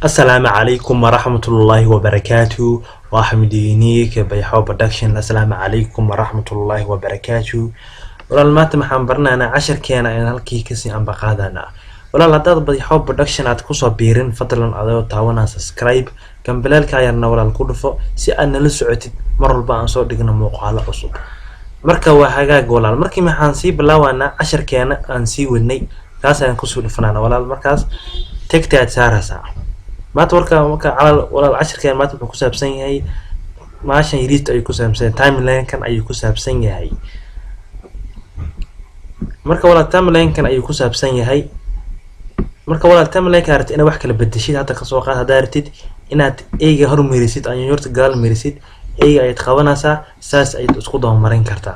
السلام عليكم ورحمة الله وبركاته وحمديني كبيحو برودكشن. السلام عليكم ورحمة الله وبركاته. ولا المات محن برنانا 10 كينا إن هالكي كسي عم بقادنا ولا لداد بيحو برودكشن عتكوسو بيرين فضلا أدو تاوانا سبسكرايب كان بلالك عيارنا ولا الكودفو سي أنا لسعوتي مر البان صور ديقنا موقع عصب marka waa hagaag walaal markii maxaan sii bilaawana 10 keena aan sii wadnay kaas ayaan ku soo dhifanaana walaal markaas tagta aad saaraysaa maanta marka walaal 10 keena maanta wuxuu ku saabsan yahay maashan yiriist ay ku saabsan timeline kan ay ku saabsan yahay marka walaal timeline kan ay ku saabsan yahay marka walaal timeline ka aragtid inaad wax kala bedeshid hadda ka soo qaad hadaa aragtid inaad eega horumarisid aan yoorta gaal marisid اي ايت قبناسا ساس ايت اسكو دو مارين كارتا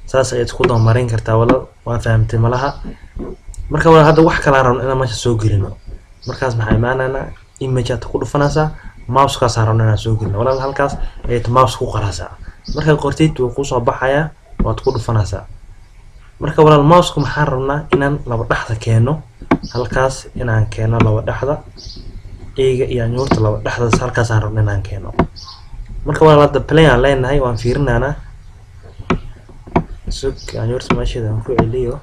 ساس ايت اسكو دو مارين كارتا ولا وان فهمتي ملها marka wala hada wax kala rabno inaan meesha soo gelino markaas maxay maanana image ku dhufanaysa mouse ka saaran inaan soo gelino wala halkaas eeyt mouse ku qarasa marka qortid uu ku soo baxaya waad ku dhufanaysa marka wala mouse ku maxaan rabnaa inaan laba dhaxda keeno halkaas inaan keeno laba dhaxda eega iyo nuurta laba dhaxda halkaas aan rabnaa inaan keeno marka wala la play aan leenahay waan fiirinaana sug aan yoorta meeshada aan ku celiyo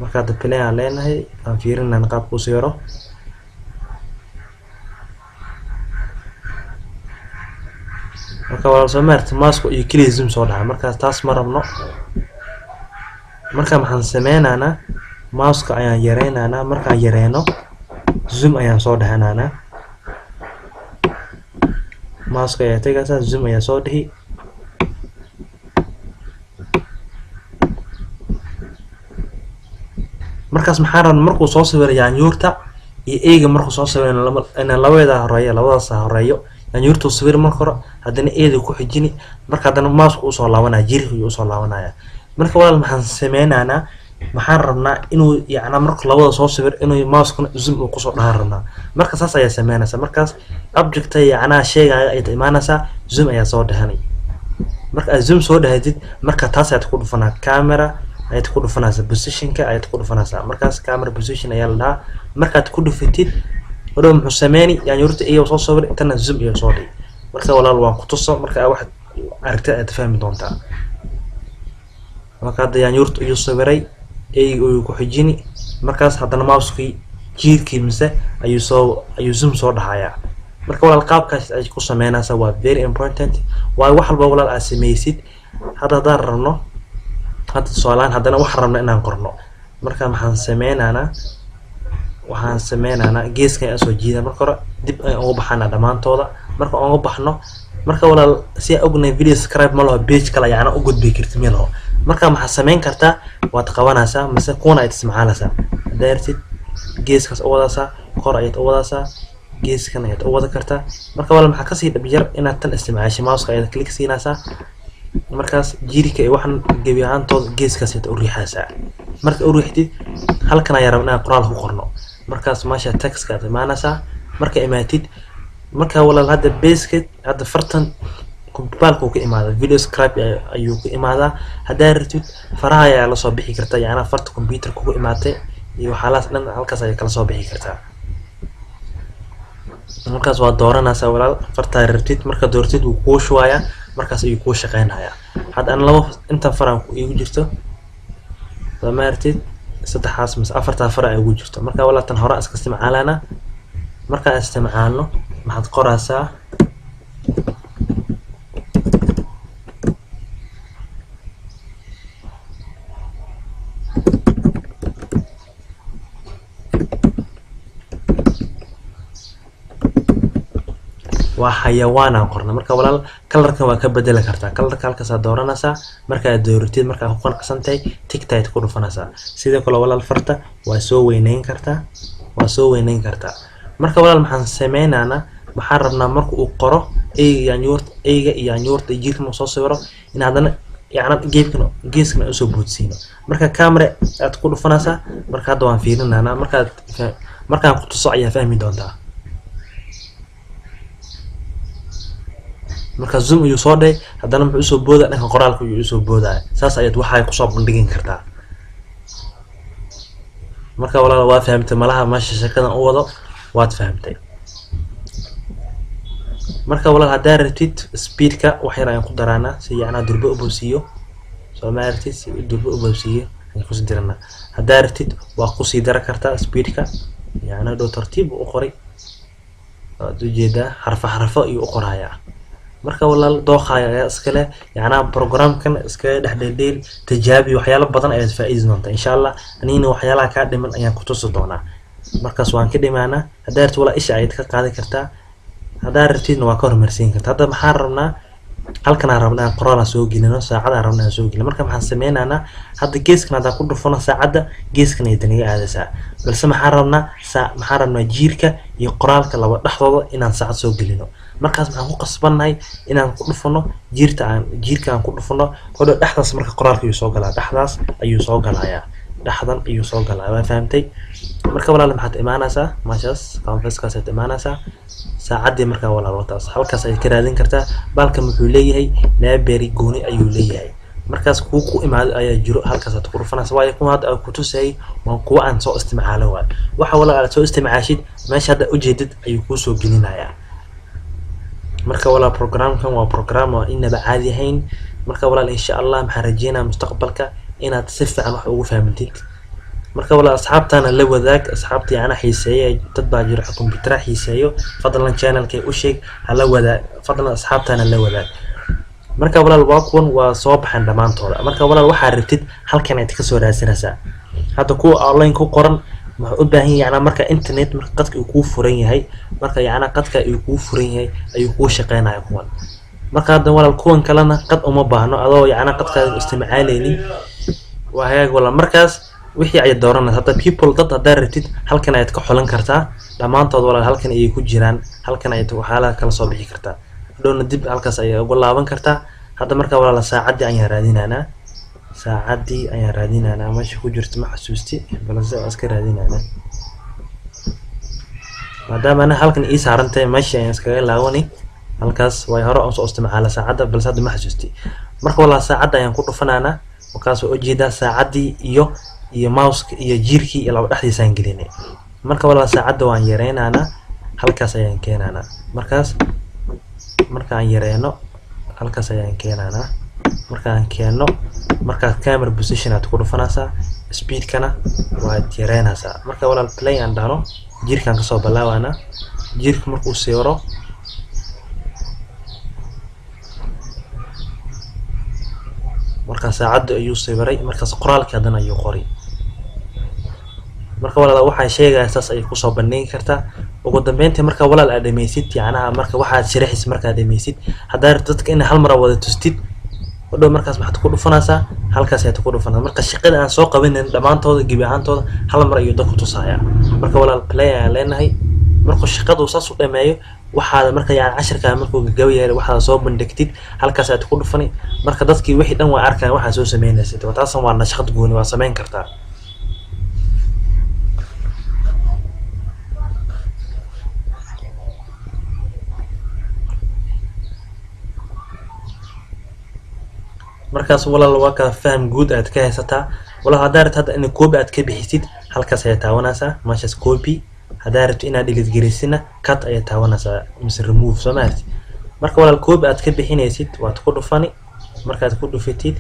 marka la play aan leenahay aan fiirinaana qaabku soo yaro marka wala soo maartay mask iyo kaliya zoom soo dhaca marka taas ma rabno marka maxaan sameeynaana mask ayaan yareynaana marka yareeno zoom ayaan soo dhaxanaana mask ayaa tagaysa zoom ayaa soo dhihi markaas maxaan rabnaa markuu soo sawiro yaanyuurta iyo eega markuu soo sawiro in labada horeeyo labadaas horeeyo yaanyuurta sawir marka hore hadana eeda ku xijini marka hadana mask uu soo laabanaa jirka uu soo laabanaya marka walaal maxaan sameeynaana maxaan rabnaa inuu yaana marka labada soo sawir inuu maskuna zoom uu ku soo dhaarnaa marka saas ayaa sameeynaysa markaas object yaana sheegaya ay imaanaysa zoom ayaa soo dhahanay marka zoom soo dhahaydid marka taas aad ku dhufanaa camera aad ku dhufanaysa position-ka aad ku dhufanaysa markaas camera position ayaa la marka aad ku dhufatid wada muxuu sameeyay yaanyuurta iyo soo sawir intana zoom iyo soo dhig marka walaal waan ku tuso marka wax aragtida aad fahmi doontaa marka yaanyuurta iyo sawiray uu ku xijini markaas hadana mouse-kii jiirkii mise ayuu zoom soo dhaxaya marka walaal qaabkaas ay ku sameeynaysa waa very important waa wax walba walaal aad sameeysid hada darno hada su'aalan hadana wax rabna inaan qorno marka maxaan sameeynaana geeska ay soo jiida marka hore dib ay ugu baxana dhamaantooda marka aan ugu baxno marka walaal si ay ognay video subscribe ma laha page kala yaana u gudbi kartid meelo marka maxaa sameyn kartaa waad qabanaysaa mise kuna ay isticmaalaysaa daartid geeskaas u wadaysaa qor ay u wadaysaa geeskan ay u wada kartaa marka walaal maxaa ka sii dhab yar inaad tan isticmaasho mouse-ka ay click siinaysaa markaas jiirka ay waxan gabi ahaantood geeskaas ay u riixaysaa marka u riixtid halkan ayaa rabnaa qoraal ku qorno markaas maasha text-ka aad imaanaysaa marka imaatid marka walaal hada basic hada fartan كمبيوتر كوك إمادة فيديو سكرايب أيوك إمادة هذا رتوت فرايا على صباحي كرتا يعني فرت كمبيوتر كوك إمادة يوحالات لنا هالكذا يكلا صباحي كرتا مركز وادورنا سوالال فرت رتوت مركز دورتوت وكوش وايا مركز يكوش شقين هيا هذا أنا لو أنت فرع يوجدته لما رتوت ستحاس مس أفرت فرع يوجدته مركز ولا تنهار أسكستم علىنا مركز استمع عنه ما حد قرأ وحيوان قرنا مركا ولا كلركن waa ka bedeli kartaa كلرka halkaas aad dooranaysaa marka aad dooratid marka ku qanacsantahay tigtayd ku dhufanaysaa sidoo kale walaal farta waa soo weyneyn kartaa marka walaal maxaan sameeynaana waxaan rabnaa marka uu qoro eega iyo yaanyuurta jirka soo sawiro in hadana yaana geeskana u soo boodsiino marka camera aad ku dhufanaysaa marka hadda waan fiirinaana markaan ku tuso ayaa fahmi doontaa marka zoom iyo soo dhay hadana muxuu soo boodaa dhanka qoraalka iyo soo boodaa saas ayaad waxa ku soo bandhigin kartaa marka walaal waa fahamtay malaha meesha shaqadan u wado waad fahamtay. marka walaal hadaa rabtid speedka wax yar ayaan ku daraana si yacnaa durba u boosiyo soo ma aragtid si durba u boosiyo ayaan ku sii dirana. hadaa rabtid waa ku sii dara kartaa speedka yacnaa dhow tartiib u qoray waad ujeedaa xarfo iyo u qorayaa. marka walaal dooqaya ayaa iska leh yacnaa programkan iska dhexdheel tijaabi waxyaalo badan ayaad faa'iidi doontaa insha Allah. anina waxyaalaha ka dhiman ayaan ku tusi doonaa markaas waan ka dhimaana. hadaa rabtid walaal isha ayaad ka qaadi kartaa hadaa rabtidna waa ka hormarsiin kartaa. hadda maxaan rabnaa halkan aan rabnaa qoraal soo gelino saacada aan rabnaa soo gelino. marka maxaan sameynaynaa hadda geeskan hadda ku dhufano saacada geeskan ay daniga aadaysaa balse maxaan rabnaa jiirka iyo qoraalka laba dhaxdooda inaan saacad soo gelino. markaas maxaan ku qasbanahay inaan ku dhufano jiirka aan ku dhufano kodho dhaxdaas marka qoraalka ayuu soo galaa dhaxdaas ayuu soo galayaa dhaxdan ayuu soo galaa. waa fahamtay. marka walaal maxaad imaanaysaa maashaas canvaskaas aad imaanaysaa saacadii marka walaal wataas halkaas ay ka raadin kartaa. baalka wuxuu leeyahay library gooni ayuu leeyahay markaas ku imaado ayaa jiro halkaas aad ku dhufanaysaa. waayo kuma hadda ku tusay waan kuwa aan soo isticmaalo waxa walaal aad soo isticmaashid meesha hadda ujeedid ayuu ku soo gelinayaa. marka walaal programkan waa program oo inaba caadi ahayn. marka walaal insha Allah maxaan rajeynayaa mustaqbalka inaad si fiican wax ugu fahamtid. marka walaal asxaabtana la wadaag asxaabtii ana xiiseeyay dad baa jiro computer xiiseeyo fadlan channelka u sheeg hala wadaag fadlan asxaabtana la wadaag. marka walaal waa kuwan waa soo baxan dhamaantooda. marka walaal waxa rabtid halkan aad ka soo raadsanaysaa hadda ku online ku qoran waxa u baahan yahay marka internet marka qadka uu ku furan yahay marka yacnaa qadka uu ku furan yahay ayuu ku shaqeynayaa kuwan. marka hadda walaal kuwan kalena qad uma baahno adoo yacnaa qadka isticmaaleynin waa hagaag walaal. markaas wixii ay dooranaysaa hadda people dad hadaa rabtid halkan ayaad ka xulan kartaa dhamaantood walaal halkan ayay ku jiraan halkan ayaad waxyaalaha kala soo bixi kartaa hadhowna dib halkaas ayaa ugu laaban kartaa. hadda marka walaal saacadii ayaan raadinaynaa meesha ku jirto ma xasuusti balse iska raadinaynaa maadaama ana halkan ii saarantay meesha ayaan iskaga laawani halkaas way hore oo soo isticmaala saacada balse hadda ma xasuusti. marka walaal saacada ayaan ku dhufanaana markaas oo jeeda saacadii iyo mouse iyo jiirkii iyo laba dhaxdiisaan gelinay. marka walaal saacada waan yareynaana halkaas ayaan keenaana marka aan yareeno halkaas ayaan keenaana marka aan keeno marka camera position aad ku dhufanaysaa speedkana waad yareynaysaa. marka walaal play aan dhano jiirkan ka soo bilaawana jiirka markuu sawiro marka saacada ayuu sawiray markaas qoraalka hadana ayuu qoray. marka walaal waxa sheegaysaa saas ay ku soo bandhigi kartaa ugu dambeyntii marka walaal aad dhameeysid yacnaa marka waxaad sharaxis marka aad dhameeysid hadaa dadka in hal mar wada tustid wadho markaas maxaad ku dhufanaysaa halkaas ayaad ku dhufanaysaa. marka shaqada aan soo qabanin dhamaantooda gibi ahaantooda hal mar ayuu dadku tusaaya. marka walaal play aan leenahay marka shaqadu saas u dhameeyo waxaad marka yaan casharka markuu gabayahay waxaad soo bandhigtid halkaas aad ku dhufani marka dadkii wixii dhan waa arkaan waxa soo sameynaysid taas waa nashqad gooni waa sameyn kartaa. markaas walaal waa ka faham guud aad ka haysataa walaal hadaa rabtid hadda in copy aad ka bixisid halkaas ayaa taawanaysaa meeshaas copy hadaa rabtid inaad delete gareysina cut ayaa taawanaysaa mise remove soo maartid. marka walaal copy aad ka bixinaysid waad ku dhufani markaad ku dhufatid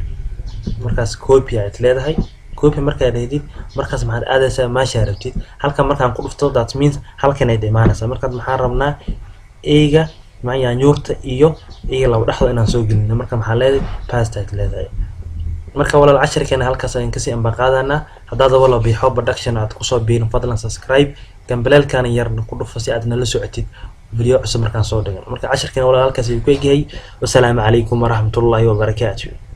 markaas copy aad leedahay copy markaad leedid markaas maxaad aadaysaa meesha rabtid halkan markaan ku dhufto that means halkan ay imaanaysaa. markaad maxaan rabnaa eega ما يانيورتا iyo laba dhaxdo inaan soo gelino marka maxaa leedahay pasta leedahay. marka walaal casharkeena halkaas ayaan ka sii ambaqaadana hadaad walaal biixo production aad ku soo biirin fadlan subscribe gambalelkan yar ku dhufo si aad nala socotid video cusub markaan soo dhigo. marka casharkeena walaal halkaas ayuu ku eegay. wassalaamu calaykum waraxmatullaahi wabarakaatuh.